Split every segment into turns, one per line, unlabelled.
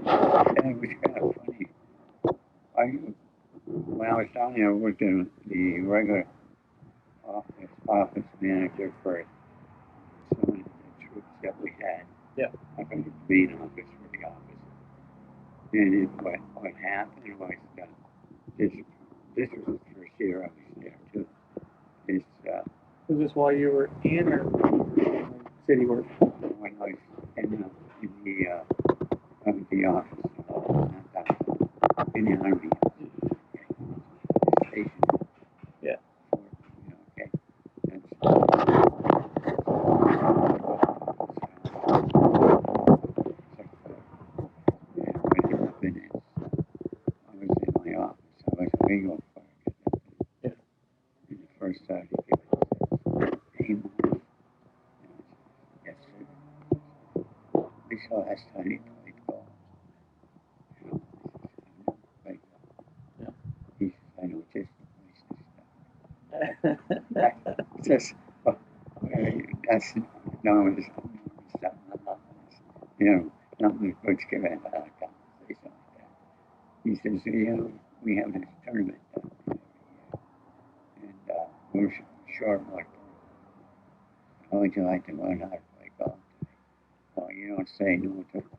And it was kind of funny. When I was down there, I worked in the regular office manager for some of the troops that we had.
Yeah.
Up in the main office for the office. And what happened was this this was the first year I was there too. This
Was this while you were in or city work?
when I was in the office, not that, in the army station.
Yeah.
Okay. What happened is I was in my office. I was a legal clerk.
Yeah.
And the first time he gave me name. Yes, sir. This last time he played golf. Like,
Yeah.
he says, I know just the place to start. Just, that's, no, it's not, you know, nothing but give it a conversation like that. He says, we have this tournament down there every year, and we're short like, how would you like to learn how to play golf today? Well, you don't say no to the first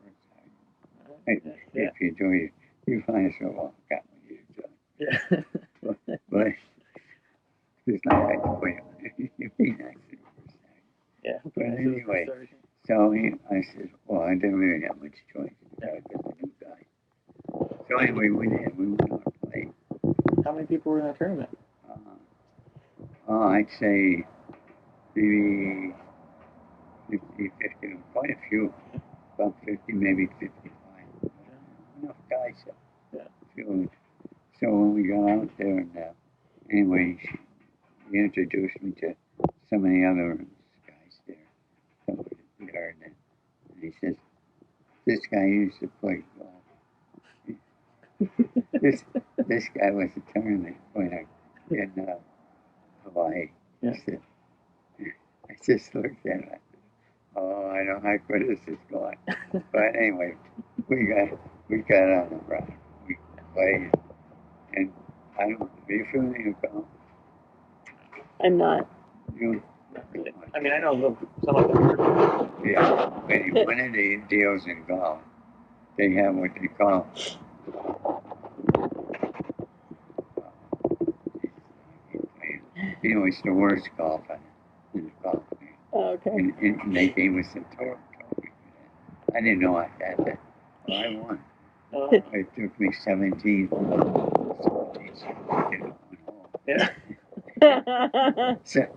time. If you do it, you find yourself off got what you do.
Yeah.
But it's not like the way you be nice to the first time.
Yeah.
But anyway, so I said, well, I didn't really have much choice. I was a new guy. So anyway, we did. We went on to play.
How many people were in that tournament?
I'd say maybe 50, quite a few. About 50, maybe 55. Enough guys.
Yeah.
So when we got out there, and anyway, he introduced me to some of the other guys there. So we heard that. And he says, this guy used to play golf. this guy was a tournament winner in Hawaii.
Yeah.
I just looked at him. Oh, I know how good this is going. But anyway, we got on the run. We played, and I don't. Are you familiar with golf?
I'm not.
You?
I mean, I know some of them.
Yeah. One of the deals in golf, they have what they call. You know, it's the worst golf in the golf game.
Oh, okay.
And they gave us a trophy for that. I didn't know I had that. Well, I won. It took me 17
Yeah.
so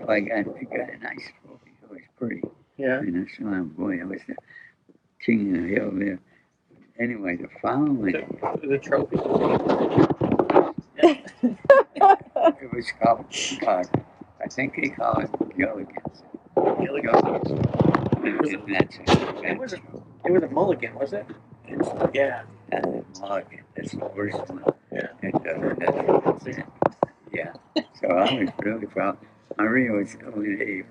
I got a nice trophy. It was pretty.
Yeah.
And I saw him, boy, I was the king of the hill there. Anyway, the following
The trophy.
it was called, I think they call it Gilligan's.
It was a mulligan, was it? Yeah.
Mulligan. That's the worst one.
Yeah.
That's it. Yeah. So I was really proud. Maria was telling me,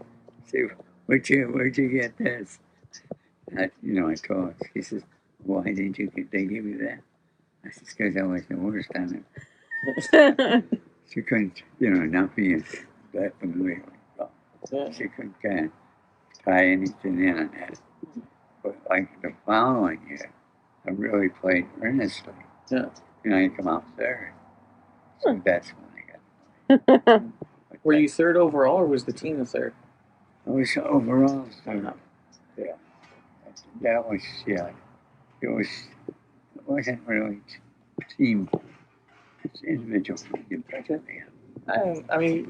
"See, where'd you get this?" I told her. She says, "Why did they give you that?" I said, "Because I was the worst on it." She couldn't, not being that familiar with golf.
Yeah.
She couldn't kind of tie anything in on that. But like the following year, I really played earnestly.
Yeah.
And I come out third. So that's when I got.
Were you third overall, or was the team the third?
I was overall third. Yeah. That was, yeah. It wasn't really team. It's individual.
I mean,